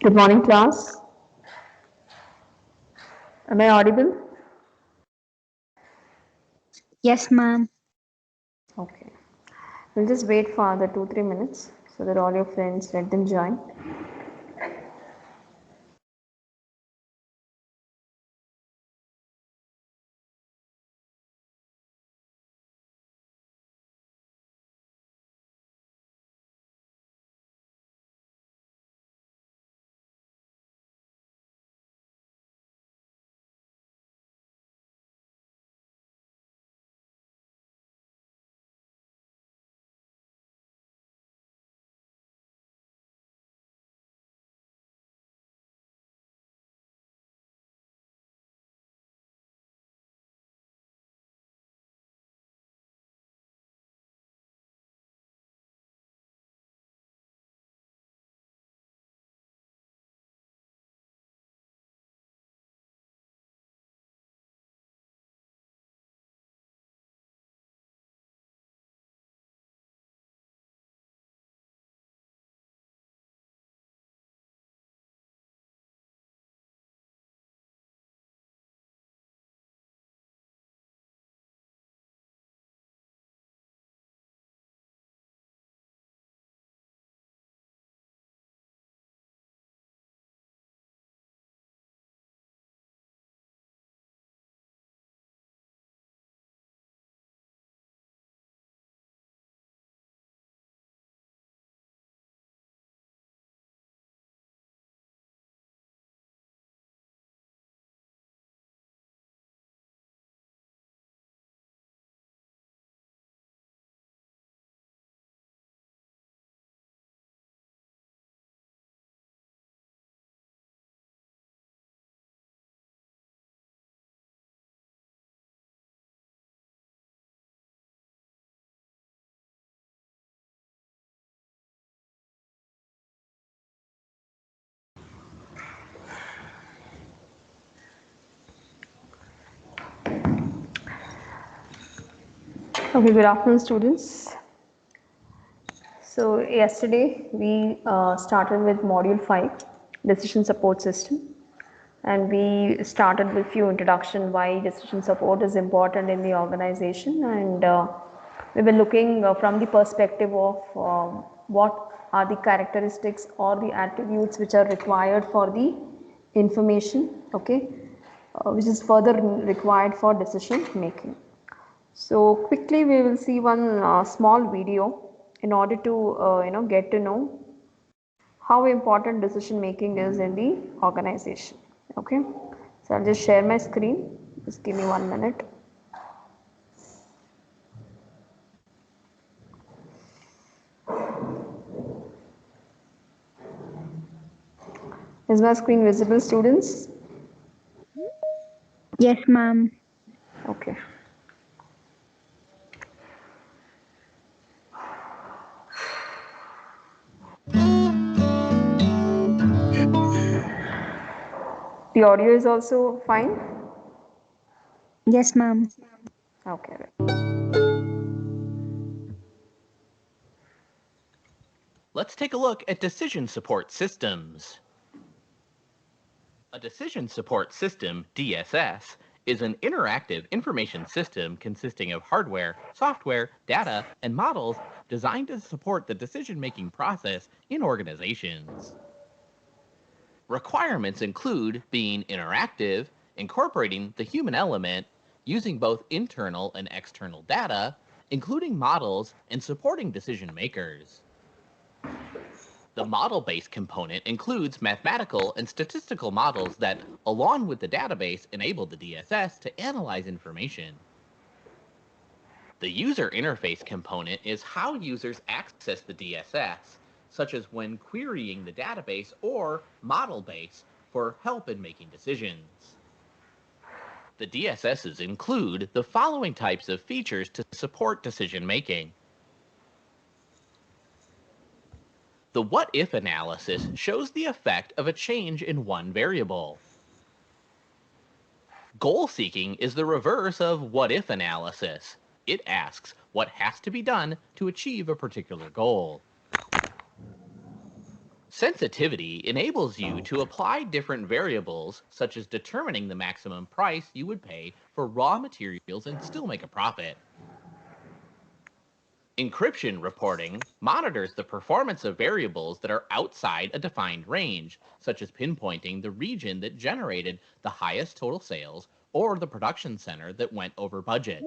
Good morning, class. Am I audible? Yes, ma'am. Okay. We'll just wait for the 2 3 minutes so that all your friends let them join. Okay, good afternoon, students. So, yesterday we started with Module 5, Decision Support System. And we started with few introduction why decision support is important in the organization, and we were looking from the perspective of what are the characteristics or the attributes which are required for the information, okay, which is further required for decision making. So quickly we will see one small video in order to get to know how important decision making is in the organization. Okay, so I'll just share my screen. Just give me 1 minute. Is my screen visible, students? Yes, ma'am. Okay. The audio is also fine. Yes, ma'am. Okay. Let's take a look at decision support systems. A decision support system, DSS, is an interactive information system consisting of hardware, software, data, and models designed to support the decision-making process in organizations. Requirements include being interactive, incorporating the human element, using both internal and external data, including models, and supporting decision makers. The model-based component includes mathematical and statistical models that, along with the database, enable the DSS to analyze information. The user interface component is how users access the DSS, such as when querying the database or model base for help in making decisions. The DSSs include the following types of features to support decision making. The what-if analysis shows the effect of a change in one variable. Goal seeking is the reverse of what-if analysis. It asks what has to be done to achieve a particular goal. Sensitivity enables you to apply different variables, such as determining the maximum price you would pay for raw materials and still make a profit. Encryption reporting monitors the performance of variables that are outside a defined range, such as pinpointing the region that generated the highest total sales or the production center that went over budget.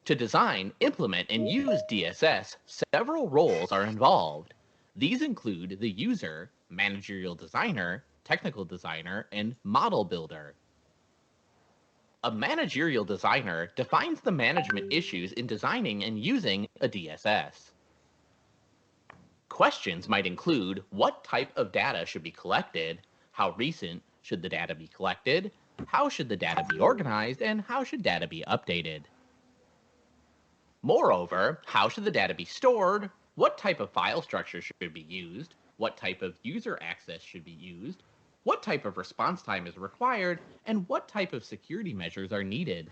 To design, implement, and use DSS, several roles are involved. These include the user, managerial designer, technical designer, and model builder. A managerial designer defines the management issues in designing and using a DSS. Questions might include what type of data should be collected, how recent should the data be collected, how should the data be organized, and how should data be updated. Moreover, how should the data be stored, what type of file structure should be used, what type of user access should be used, what type of response time is required, and what type of security measures are needed.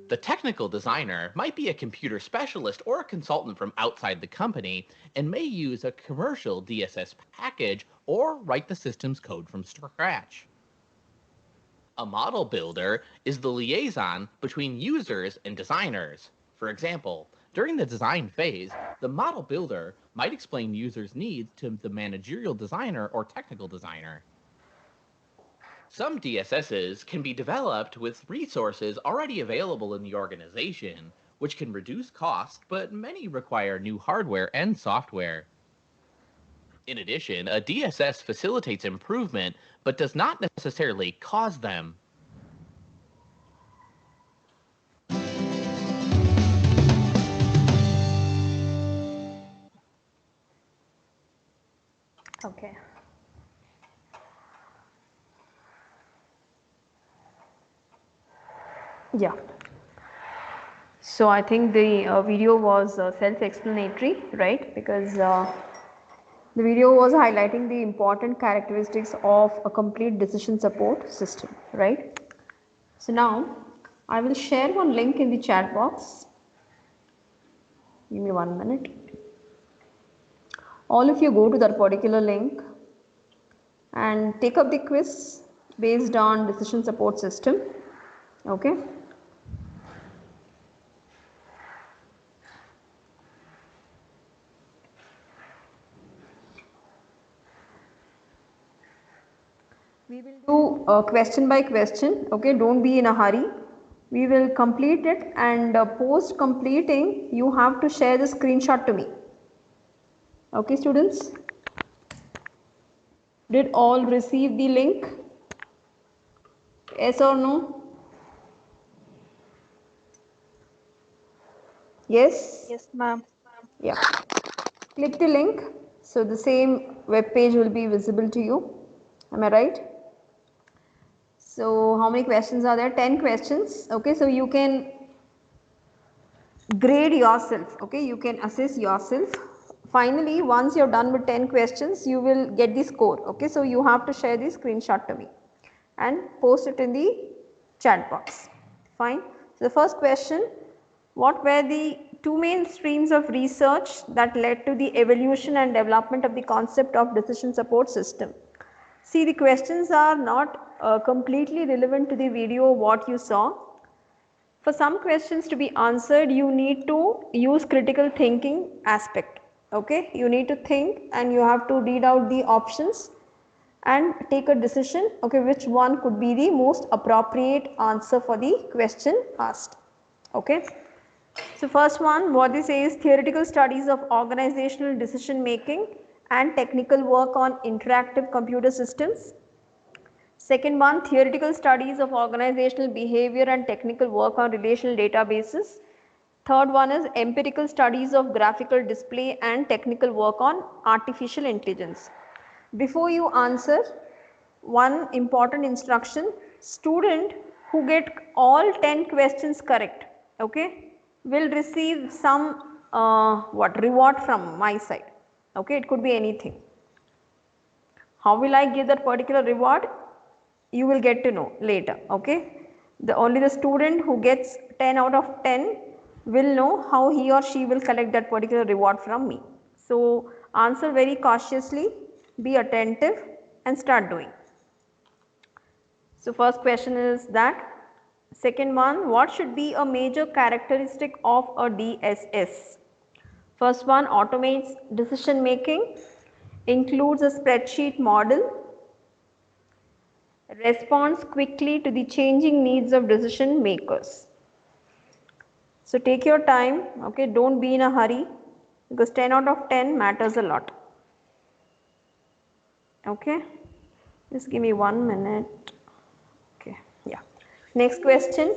The technical designer might be a computer specialist or a consultant from outside the company and may use a commercial DSS package or write the system's code from scratch. A model builder is the liaison between users and designers. For example, during the design phase, the model builder might explain users' needs to the managerial designer or technical designer. Some DSSs can be developed with resources already available in the organization, which can reduce cost, but many require new hardware and software. In addition, a DSS facilitates improvement, but does not necessarily cause them. Okay. Yeah. So I think the video was self-explanatory, right? Because the video was highlighting the important characteristics of a complete decision support system, right? So now I will share one link in the chat box. Give me 1 minute. All of you go to that particular link and take up the quiz based on decision support system. Okay. We will do question by question. Okay, don't be in a hurry. We will complete it, and post completing you have to share the screenshot to me. Okay, students, did all receive the link? Yes or no? Yes? Yes, ma'am. Yeah. Click the link, so the same web page will be visible to you. Am I right? So how many questions are there? 10 questions. Okay, so you can grade yourself. Okay, you can assess yourself. Finally, once you're done with 10 questions, you will get the score. Okay, so you have to share the screenshot to me and post it in the chat box. Fine. So the first question, what were the two main streams of research that led to the evolution and development of the concept of decision support system? See, the questions are not completely relevant to the video what you saw. For some questions to be answered, you need to use critical thinking aspect. Okay, you need to think and you have to read out the options and take a decision, okay, which one could be the most appropriate answer for the question asked. Okay. So first one, what they say is theoretical studies of organizational decision making and technical work on interactive computer systems. Second one, theoretical studies of organizational behavior and technical work on relational databases. Third one is empirical studies of graphical display and technical work on artificial intelligence. Before you answer, one important instruction, student who get all 10 questions correct, okay, will receive some reward from my side. Okay, it could be anything. How will I give that particular reward? You will get to know later. Okay, only the student who gets 10 out of 10 will know how he or she will collect that particular reward from me. So answer very cautiously, be attentive and start doing. So first question is that. Second one, what should be a major characteristic of a DSS? First one, automates decision making, includes a spreadsheet model, responds quickly to the changing needs of decision makers. So take your time, okay, don't be in a hurry because 10 out of 10 matters a lot. Okay, just give me 1 minute. Okay, yeah. Next question.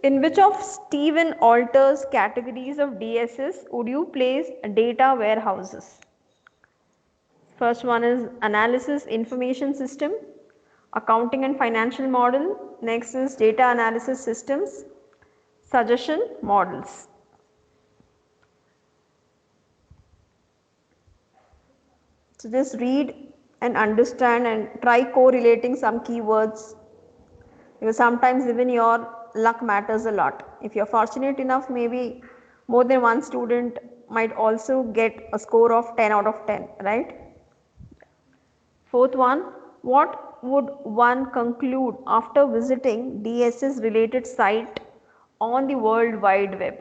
In which of Stephen Alter's categories of DSS would you place data warehouses? First one is analysis information system, accounting and financial model. Next is data analysis systems, suggestion models. So just read and understand and try correlating some keywords, because sometimes even your luck matters a lot. If you are fortunate enough, maybe more than one student might also get a score of 10 out of 10, right? Fourth one, what would one conclude after visiting DSS related site on the World Wide Web?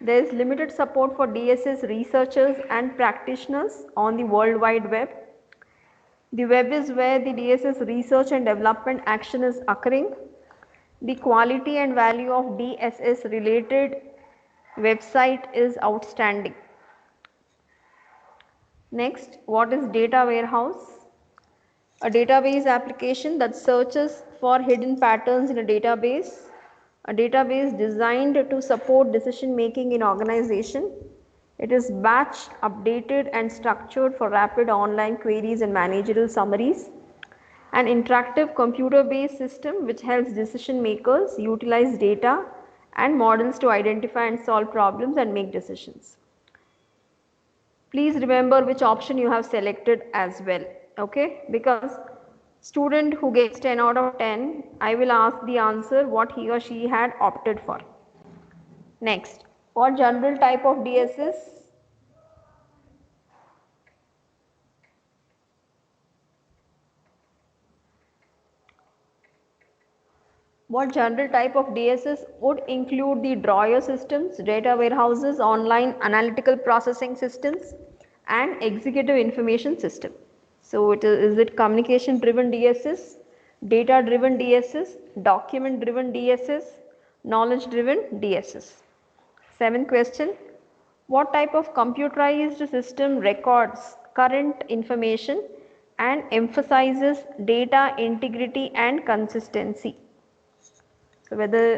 There is limited support for DSS researchers and practitioners on the World Wide Web. The web is where the DSS research and development action is occurring. The quality and value of DSS related website is outstanding. Next, what is data warehouse? A database application that searches for hidden patterns in a database designed to support decision making in organization. It is batch, updated and structured for rapid online queries and managerial summaries. An interactive computer based system which helps decision makers utilize data and models to identify and solve problems and make decisions. Please remember which option you have selected as well, okay, because student who gets 10 out of 10, I will ask the answer what he or she had opted for. Next, what general type of DSS? What general type of DSS would include the drawer systems, data warehouses, online analytical processing systems and executive information system. So is it communication driven DSS, data driven DSS, document driven DSS, knowledge driven DSS. Seventh question, what type of computerized system records current information and emphasizes data integrity and consistency? So whether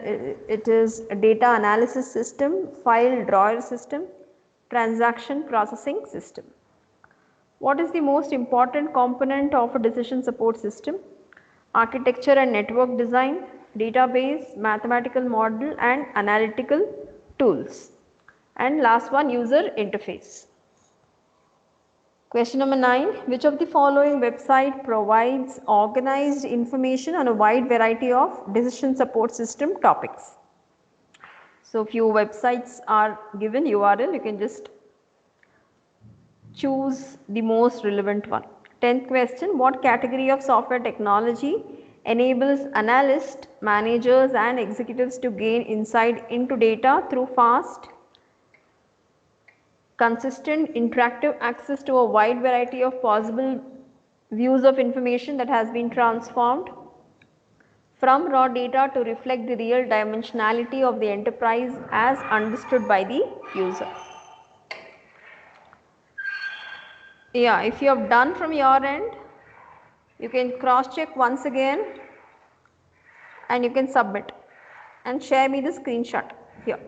it is a data analysis system, file drawer system, transaction processing system. What is the most important component of a decision support system? Architecture and network design, database, mathematical model and analytical tools. And last one, user interface. Question number 9, which of the following website provides organized information on a wide variety of decision support system topics? So few websites are given URL, you can just choose the most relevant one. 10th question, what category of software technology enables analysts, managers and executives to gain insight into data through fast, consistent interactive access to a wide variety of possible views of information that has been transformed from raw data to reflect the real dimensionality of the enterprise as understood by the user? Yeah, if you have done from your end, you can cross check once again and you can submit and share me the screenshot here.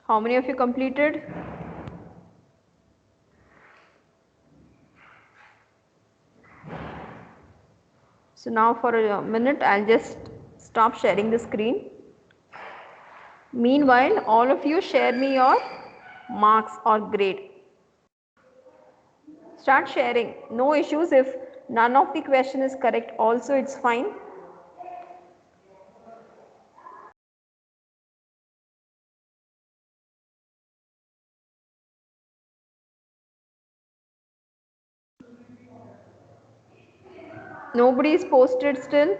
How many of you completed? So now for a minute I will just stop sharing the screen. Meanwhile, all of you share me your marks or grade. Start sharing, no issues. If none of the question is correct also it's fine. Nobody is posted still.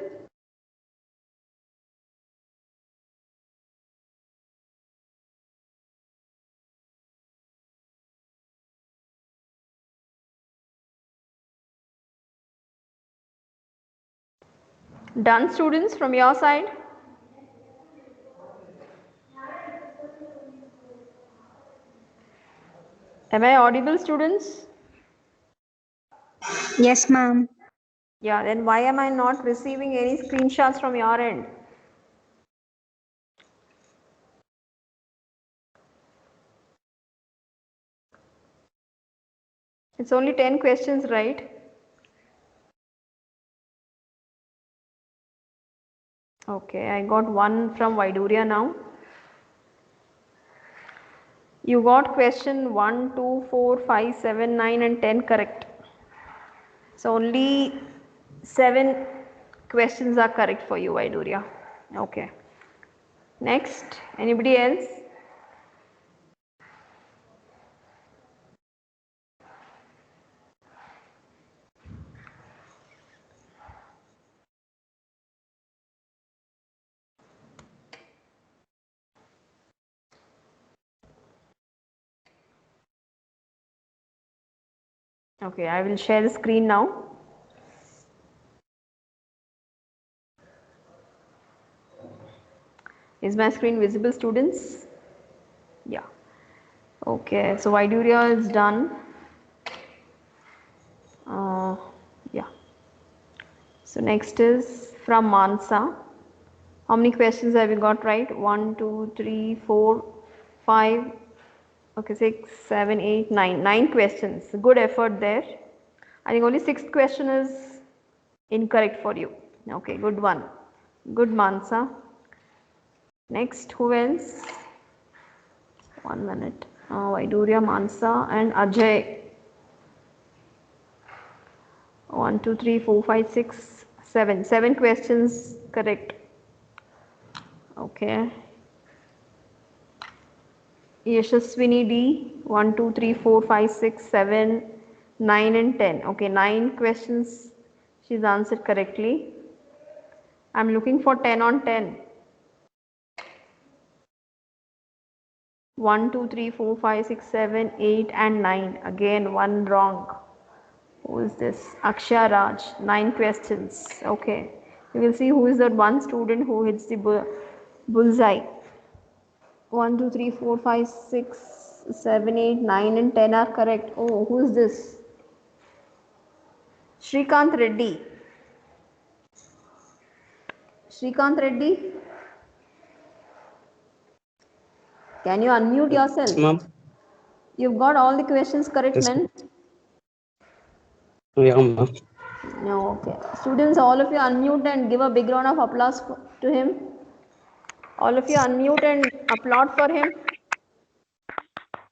Done, students, from your side? Am I audible, students? Yes, ma'am. Yeah, then why am I not receiving any screenshots from your end? It's only 10 questions, right? Okay, I got one from Vaiduria now. You got question 1, 2, 4, 5, 7, 9 and 10 correct. So only 7 questions are correct for you, Vaiduria. Okay. Next, anybody else? Okay, I will share the screen now. Is my screen visible, students? Yeah. Okay, so Vaiduria is done. Yeah. So next is from Mansa. How many questions have you got right? 1, 2, 3, 4, 5, okay, 6, 7, 8, 9. 9 questions. Good effort there. I think only 6th question is incorrect for you. Okay, good one. Good, Mansa. Next, who else? 1 minute. Vaiduria, Mansa and Ajay. 1, 2, 3, 4, 5, 6, 7. 7 questions correct. Okay. Yashaswini D. 1, 2, 3, 4, 5, 6, 7, 9 and 10. Okay, 9 questions she's answered correctly. I'm looking for 10 on 10. 1, 2, 3, 4, 5, 6, 7, 8 and 9. Again, one wrong. Who is this? Akshay Raj. 9 questions. Okay. You will see who is that one student who hits the bullseye. 1, 2, 3, 4, 5, 6, 7, 8, 9 and 10 are correct. Oh, who is this? Shrikant Reddy. Shrikant Reddy, can you unmute yourself? Ma'am. You've got all the questions correct, Yes, man? yeah, ma'am. No, okay. Students, all of you unmute and give a big round of applause to him. All of you unmute and applaud for him.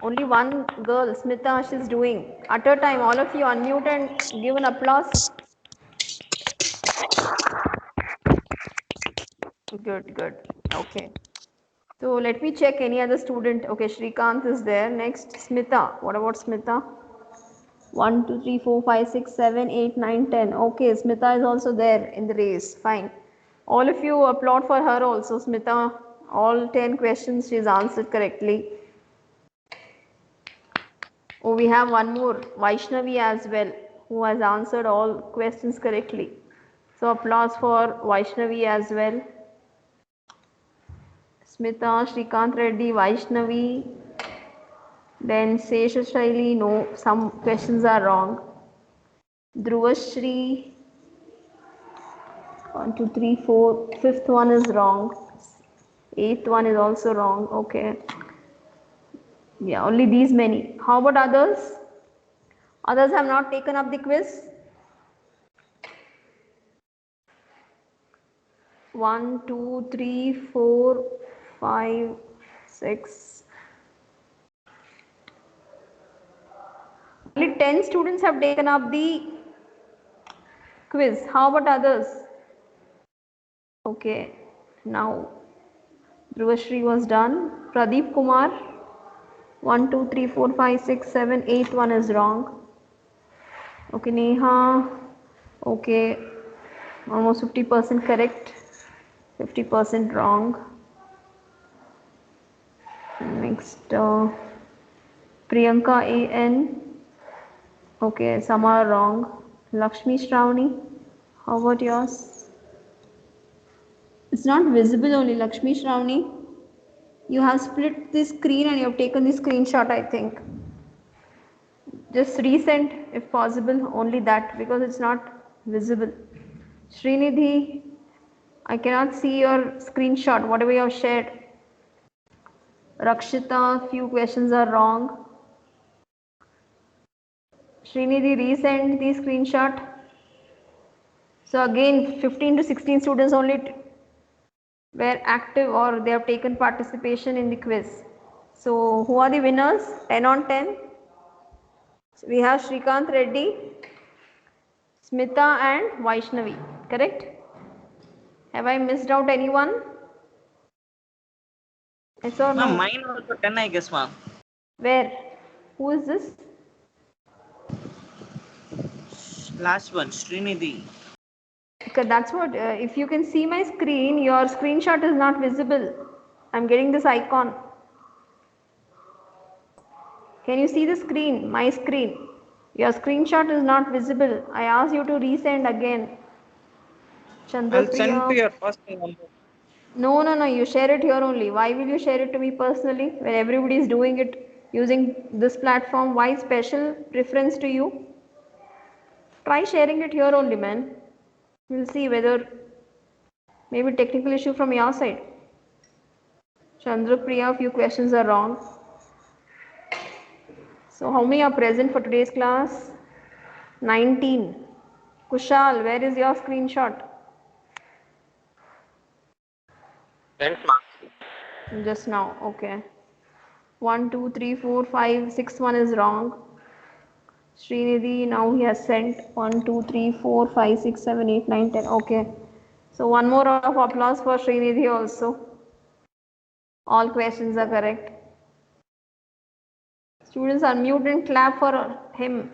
Only one girl, Smita, she's doing. At a time, all of you unmute and give an applause. Good, good. Okay. So let me check any other student. Okay, Shrikant is there. Next, Smita. What about Smita? 1, 2, 3, 4, 5, 6, 7, 8, 9, 10. Okay, Smita is also there in the race. Fine. All of you applaud for her also. Smita, all 10 questions she has answered correctly. Oh, we have one more, Vaishnavi as well, who has answered all questions correctly. So applause for Vaishnavi as well. Smita, Shrikant Reddy, Vaishnavi, then Seshashaili, no, some questions are wrong. Dhruvashri, 1, 2, 3, 4, 5th one is wrong. 8th one is also wrong. Okay. Yeah, only these many. How about others? Others have not taken up the quiz. 1, 2, 3, 4, 5, 6. Only 10 students have taken up the quiz. How about others? Okay. Now, Dhruvashri was done. Pradeep Kumar. 1, 2, 3, 4, 5, 6, 7, 8 one is wrong. Okay, Neha. Okay. almost 50% correct, 50% wrong. Next, Priyanka AN. Okay, some are wrong. Lakshmi Shravani, how about yours? It's not visible only, Lakshmi Shravani. You have split the screen and you have taken the screenshot, I think. Just resend if possible, only that, because it's not visible. Srinidhi, I cannot see your screenshot, whatever you have shared. Rakshita, few questions are wrong. Srinidhi, resend the screenshot. So again, 15 to 16 students only were active or they have taken participation in the quiz. So who are the winners? 10 on 10. So we have Shrikant Reddy, Smita and Vaishnavi, correct? Have I missed out anyone? Yes or Ma'am, no? mine also 10, I guess, ma'am. Where? Who is this? Last one, Srinidhi. Okay, that's what, if you can see my screen, your screenshot is not visible. I'm getting this icon. Can you see the screen, my screen? Your screenshot is not visible. I ask you to resend again. I'll send to Chandrapriya. your personal number. No, you share it here only. Why will you share it to me personally when everybody is doing it using this platform? Why special preference to you? Try sharing it here only, man. We'll see whether maybe technical issue from your side. Chandrapriya, few questions are wrong. So how many are present for today's class? 19. Kushal, where is your screenshot? Thanks, ma'am. Just now, okay. 1, 2, 3, 4, 5, 6 one is wrong. Srinidhi, now he has sent 1, 2, 3, 4, 5, 6, 7, 8, 9, 10. Okay. So one more round of applause for Srinidhi also. All questions are correct. Students unmute and clap for him.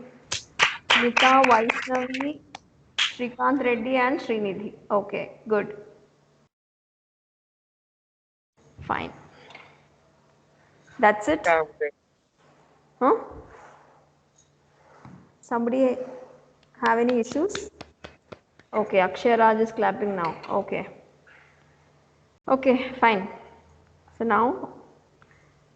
Nita, Vaishnavi, Shrikant Reddy and Srinidhi. Okay, good. Fine. That's it? Yeah, okay. Huh? Somebody have any issues? Okay, Akshay Raj is clapping now. Okay. Okay, fine. So now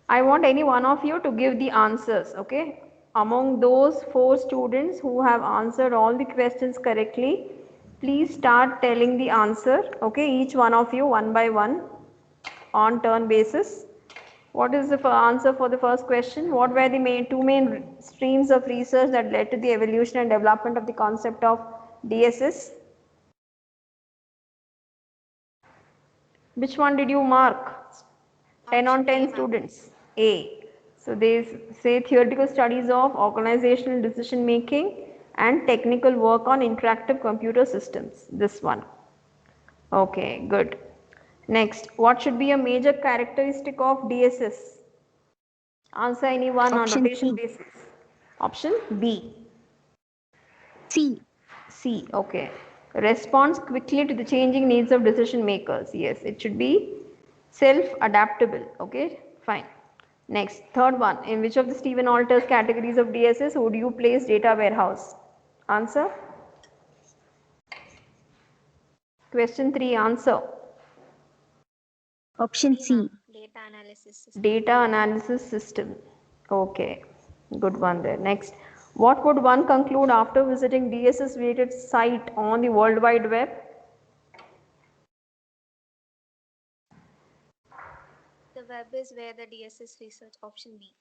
I want any one of you to give the answers, okay? Among those 4 students who have answered all the questions correctly, please start telling the answer, okay? Each one of you, one by one, on turn basis. What is the answer for the first question? What were the two main streams of research that led to the evolution and development of the concept of DSS? Which one did you mark? 10 on 10 students. A. So they say theoretical studies of organizational decision making and technical work on interactive computer systems. This one. Okay, good. Next, what should be a major characteristic of DSS? Answer any one on Option rotation C. basis. Option B. C. C. Okay. Responds quickly to the changing needs of decision makers. Yes, it should be self-adaptable. Okay, fine. Next, third one. In which of the Stephen Alters categories of DSS would you place data warehouse? Answer. Question 3. Answer. Option C. Data analysis system. Data analysis system. Okay, good one there. Next, what would one conclude after visiting DSS related site on the World Wide Web? The web is where the DSS research. Option B.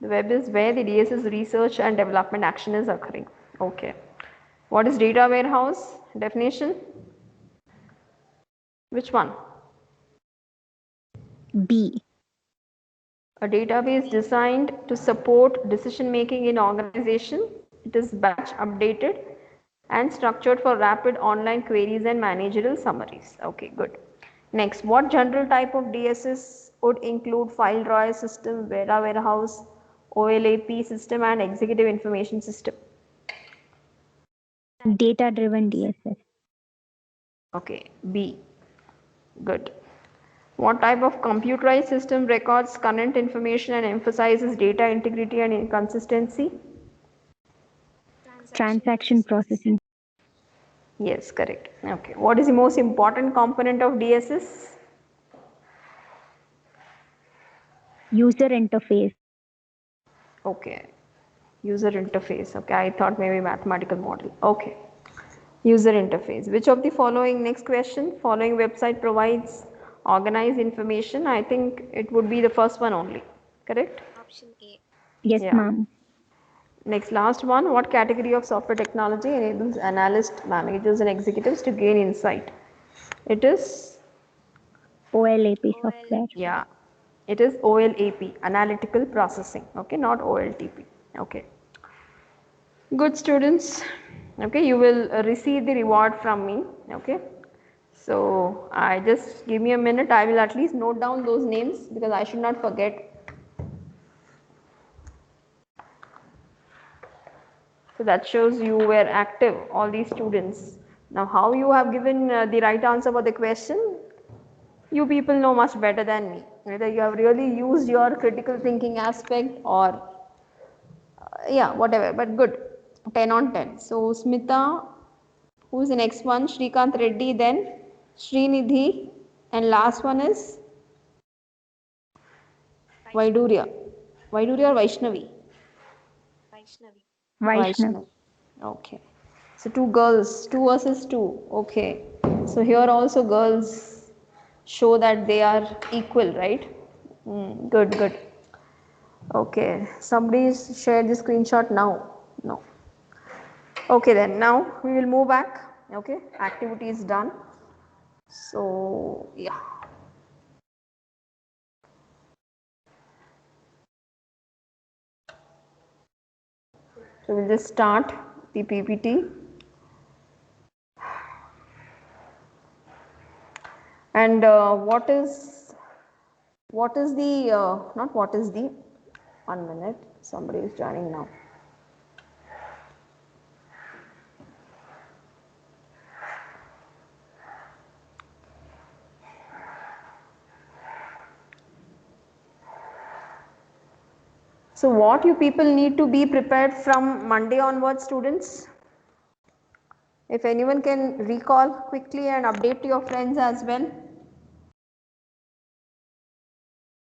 The web is where the DSS research and development action is occurring. Okay. What is data warehouse? Definition? Which one? B. A database designed to support decision making in organization. It is batch updated and structured for rapid online queries and managerial summaries. Okay, good. Next, what general type of DSS would include file drawer system, data warehouse, OLAP system and executive information system? Data driven DSS. Okay, B. Good. What type of computerized system records current information and emphasizes data integrity and inconsistency? Transaction processing. Yes, correct. Okay. What is the most important component of DSS? User interface. Okay. User interface. Okay, I thought maybe mathematical model. Okay. User interface. Which of the following, next question, following website provides organized information? I think it would be the first one only. Correct? Option A. Yes, Yeah. ma'am. Next, last one. What category of software technology enables analysts, managers, and executives to gain insight? It is, OLAP OL. software. yeah, it is OLAP, analytical processing. Okay, not OLTP. Okay. Good students. Okay, you will receive the reward from me. Okay. So I just give me a minute. I will at least note down those names because I should not forget. So that shows you were active, all these students. Now how you have given the right answer for the question, you people know much better than me. Whether you have really used your critical thinking aspect or yeah, whatever, but good. 10 on 10. So Smita, who is the next one? Shrikant Reddy, then Srinidhi, and last one is Vaiduria. Vaiduria or Vaishnavi? Vaishnavi. Vaishnav. Vaishnavi. Okay. So two girls, two versus two. Okay. So here also girls show that they are equal, right? Good, good. Okay. Somebody shared the screenshot now. No. Okay then. Now we will move back. Okay. Activity is done. So yeah. So we'll just start the PPT. And what is the not what is the 1 minute, somebody is joining now. So what you people need to be prepared from Monday onwards, students? If anyone can recall quickly and update to your friends as well.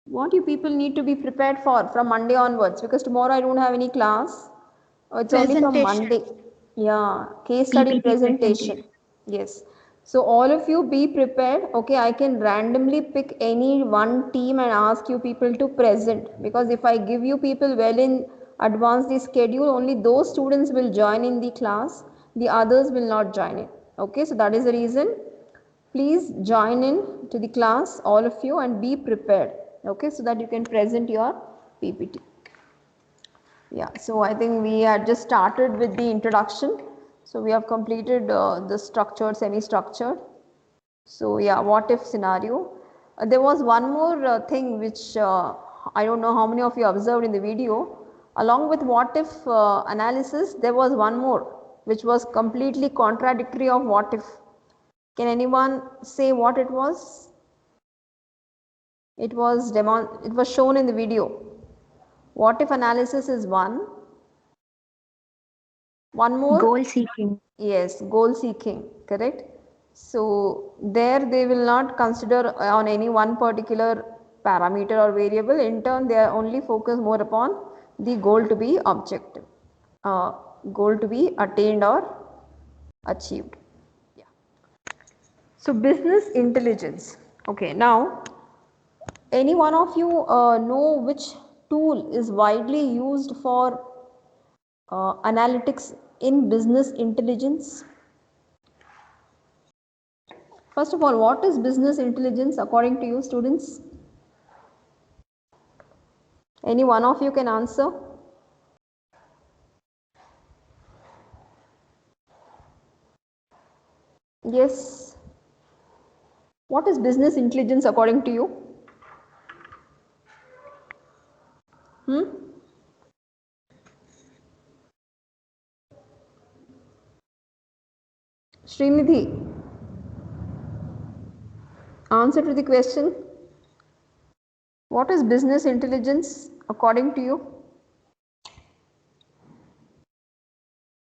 What you people need to be prepared for from Monday onwards, because tomorrow I don't have any class. It's only from Monday. Yeah, case study PPT presentation. Yes. So all of you be prepared. Okay, I can randomly pick any one team and ask you people to present, because if I give you people well in advance the schedule, only those students will join in the class, the others will not join it. Okay, so that is the reason. Please join in to the class, all of you, and be prepared. Okay, so that you can present your PPT. Yeah, so I think we had just started with the introduction. So we have completed the structured, semi-structured. So yeah, what if scenario. There was one more thing which I don't know how many of you observed in the video. Along with what if analysis, there was one more which was completely contradictory of what if. Can anyone say what it was? It was shown in the video. What if analysis is one more, Goal seeking. yes, goal seeking, correct. So there they will not consider on any one particular parameter or variable. In turn, they are only focused more upon the goal to be objective, goal to be attained or achieved. Yeah. So business intelligence. Okay, now any one of you know which tool is widely used for analytics in business intelligence? First of all, what is business intelligence according to you, students? Any one of you can answer? Yes. What is business intelligence according to you? Hmm? Srinidhi. Answer to the question, what is business intelligence according to you?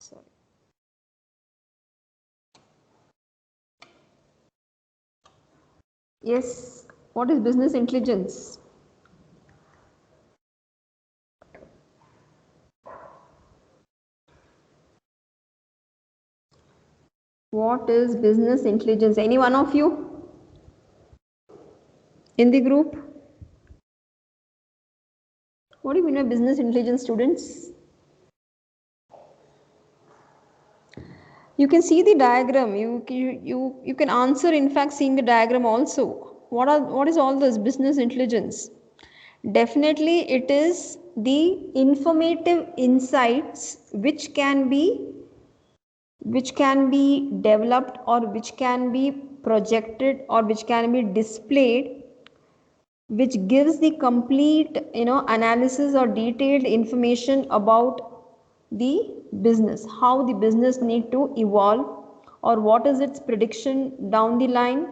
Sorry. Yes, what is business intelligence? What is business intelligence? Any one of you in the group? What do you mean by business intelligence, students? You can see the diagram. You can answer, in fact, seeing the diagram also. What is all this business intelligence? Definitely, it is the informative insights which can be developed or which can be projected or which can be displayed, which gives the complete analysis or detailed information about the business, how the business need to evolve, or what is its prediction down the line,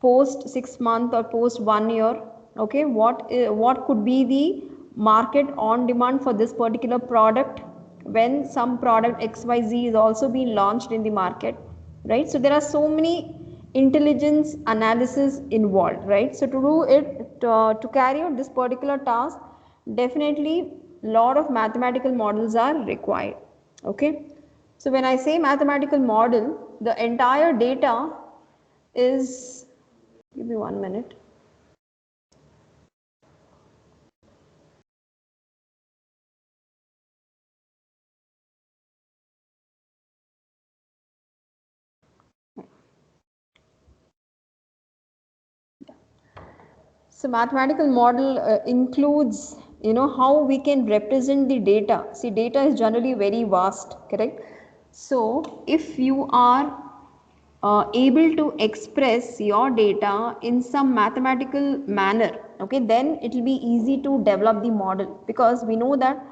post 6 months or post 1 year. Okay, what could be the market on demand for this particular product when some product XYZ is also being launched in the market, right? So there are so many intelligence analysis involved, right? So to do it, to carry out this particular task, definitely lot of mathematical models are required. Okay, so when I say mathematical model, the entire data is, give me 1 minute. So mathematical model includes, how we can represent the data. See, data is generally very vast, correct? So if you are able to express your data in some mathematical manner, okay, then it will be easy to develop the model, because we know that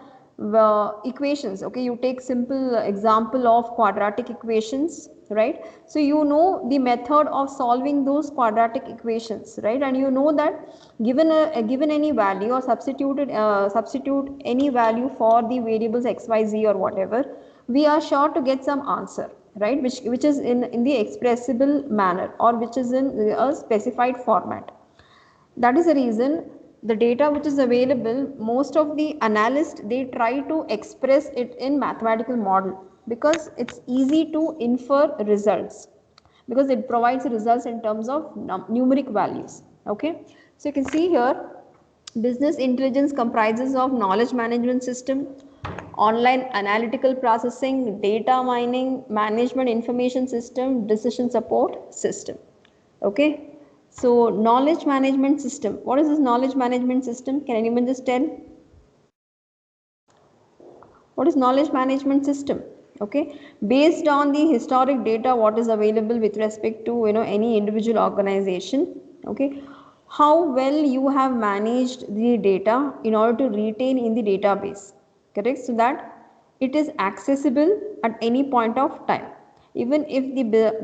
equations, okay, you take simple example of quadratic equations, right? So you know the method of solving those quadratic equations, right? And you know that given any value or substitute any value for the variables xyz or whatever, we are sure to get some answer, right, which is in the expressible manner, or which is in a specified format. That is the reason the data which is available, most of the analysts, they try to express it in mathematical model, because it's easy to infer results, because it provides results in terms of numeric values. Okay, so you can see here, business intelligence comprises of knowledge management system, online analytical processing, data mining, management information system, decision support system. Okay, so knowledge management system, what is this knowledge management system? Can anyone just tell? What is knowledge management system? Okay, based on the historic data what is available with respect to any individual organization. Okay, how well you have managed the data in order to retain in the database, correct, so that it is accessible at any point of time. Even if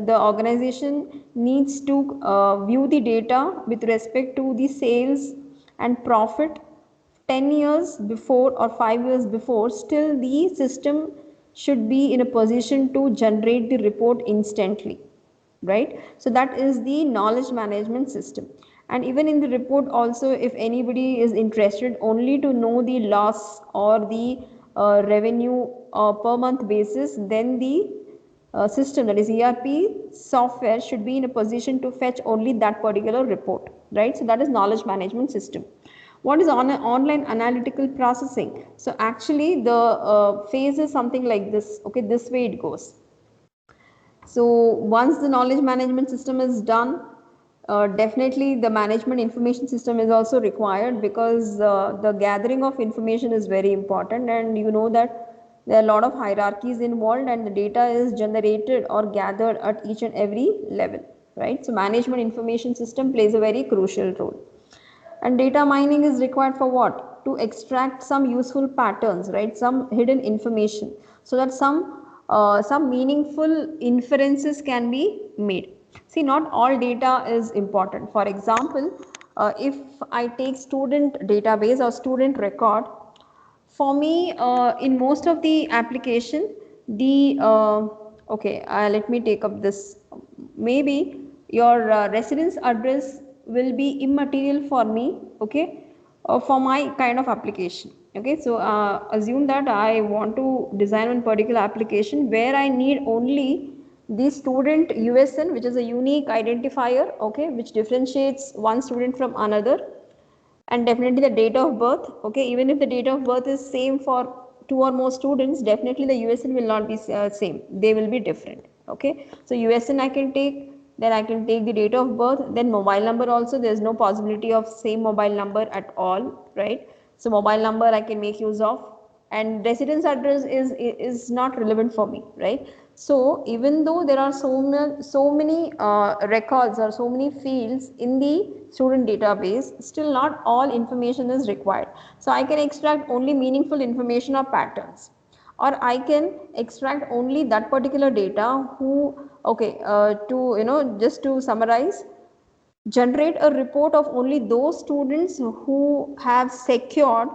the organization needs to view the data with respect to the sales and profit 10 years before or 5 years before, still the system should be in a position to generate the report instantly, right? So that is the knowledge management system. And even in the report also, if anybody is interested only to know the loss or the revenue per month basis, then the system, that is ERP software, should be in a position to fetch only that particular report, right? So that is knowledge management system. What is online analytical processing? So actually the phase is something like this. Okay, this way it goes. So once the knowledge management system is done, definitely the management information system is also required, because the gathering of information is very important, and you know that there are a lot of hierarchies involved, and the data is generated or gathered at each and every level, right? So management information system plays a very crucial role. And data mining is required for what? To extract some useful patterns, right? Some hidden information, so that some meaningful inferences can be made. See, not all data is important. For example, if I take student database or student record, for me, in most of the application, the okay, let me take up this. Maybe your residence address will be immaterial for me, okay, for my kind of application. Okay, so assume that I want to design one particular application where I need only the student USN, which is a unique identifier, okay, which differentiates one student from another, and definitely the date of birth. Okay, even if the date of birth is same for two or more students, definitely the USN will not be same, they will be different. Okay, so USN I can take, then I can take the date of birth, then mobile number also. There is no possibility of same mobile number at all, right? So mobile number I can make use of, and residence address is not relevant for me, right? So even though there are so many records or so many fields in the student database, still not all information is required. So I can extract only meaningful information or patterns, or I can extract only that particular data who, okay, to just to summarize, generate a report of only those students who have secured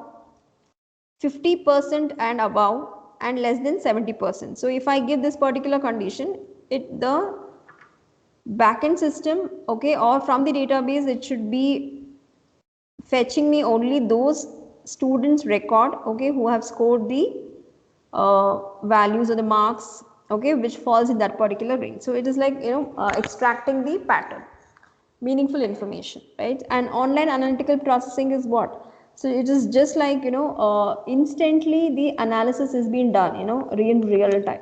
50% and above and less than 70%. So if I give this particular condition, the backend system, okay, or from the database, it should be fetching me only those students record, okay, who have scored the values or the marks, okay, which falls in that particular range. So it is like extracting the pattern, meaningful information, right? And online analytical processing is what? So it is just like instantly the analysis is being done, in real time.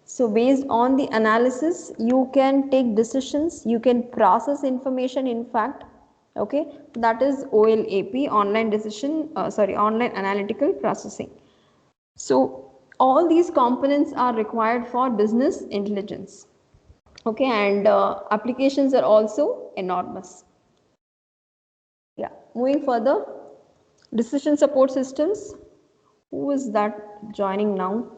So based on the analysis, you can take decisions, you can process information, in fact, okay, that is OLAP, online analytical processing. So all these components are required for business intelligence, okay, and applications are also enormous. Yeah, moving further, decision support systems. Who is that joining now?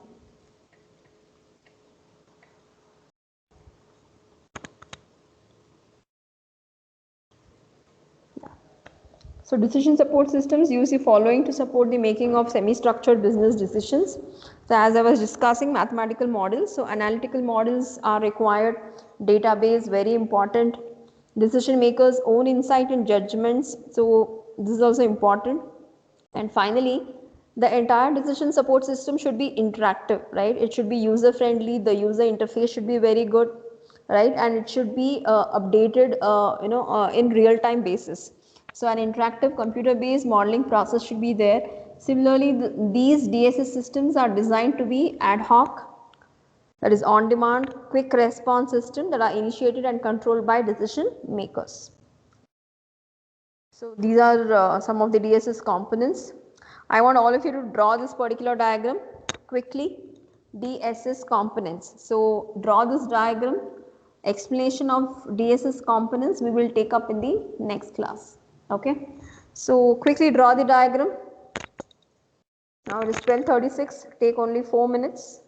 So decision support systems use the following to support the making of semi-structured business decisions. So as I was discussing, mathematical models, so analytical models are required, database very important, decision makers own insight and judgments, so this is also important. And finally, the entire decision support system should be interactive, right? It should be user friendly, the user interface should be very good, right? And it should be updated in real time basis. So an interactive computer based modeling process should be there. Similarly, these DSS systems are designed to be ad hoc, that is on demand, quick response system that are initiated and controlled by decision makers. So these are some of the DSS components. I want all of you to draw this particular diagram quickly. DSS components. So draw this diagram. Explanation of DSS components we will take up in the next class. Okay. So quickly draw the diagram. Now it is 12:36. Take only 4 minutes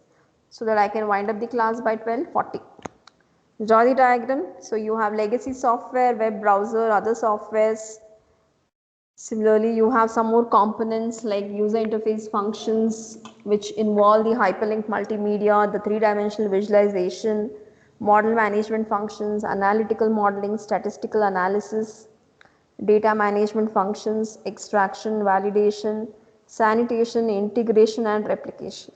so that I can wind up the class by 12:40. Draw the diagram. So you have legacy software, web browser, other softwares. Similarly, you have some more components like user interface functions which involve the hyperlink multimedia, the three-dimensional visualization, model management functions, analytical modeling, statistical analysis, data management functions, extraction, validation, sanitation, integration and replication.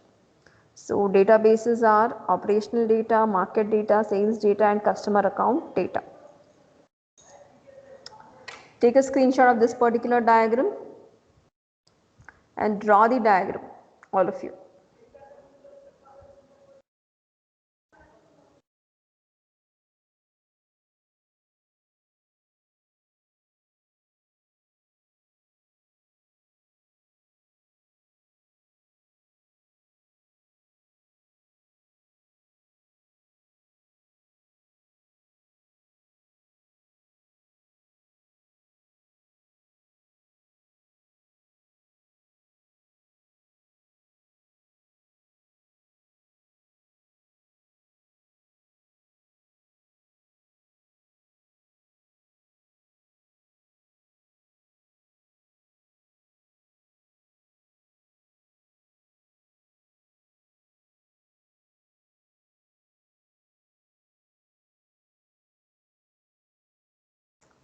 So databases are operational data, market data, sales data and customer account data. Take a screenshot of this particular diagram and draw the diagram, all of you.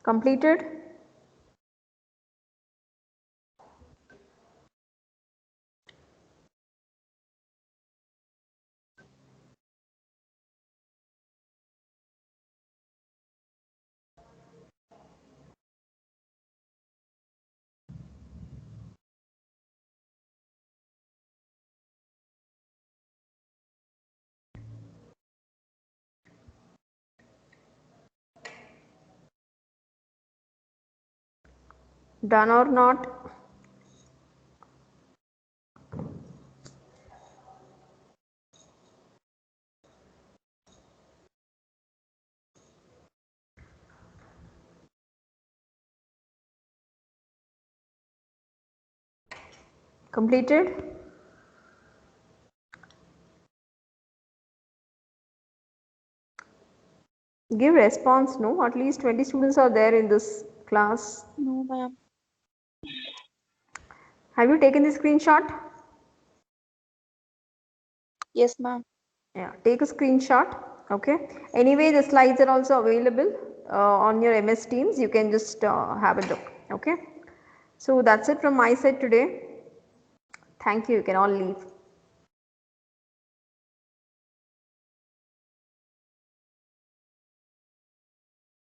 Completed? Done or not? Completed? Give response, no? At least 20 students are there in this class. No, ma'am. Have you taken the screenshot? Yes, ma'am. Yeah, take a screenshot. Okay. Anyway, the slides are also available on your MS Teams. You can just have a look. Okay. So that's it from my side today. Thank you. You can all leave.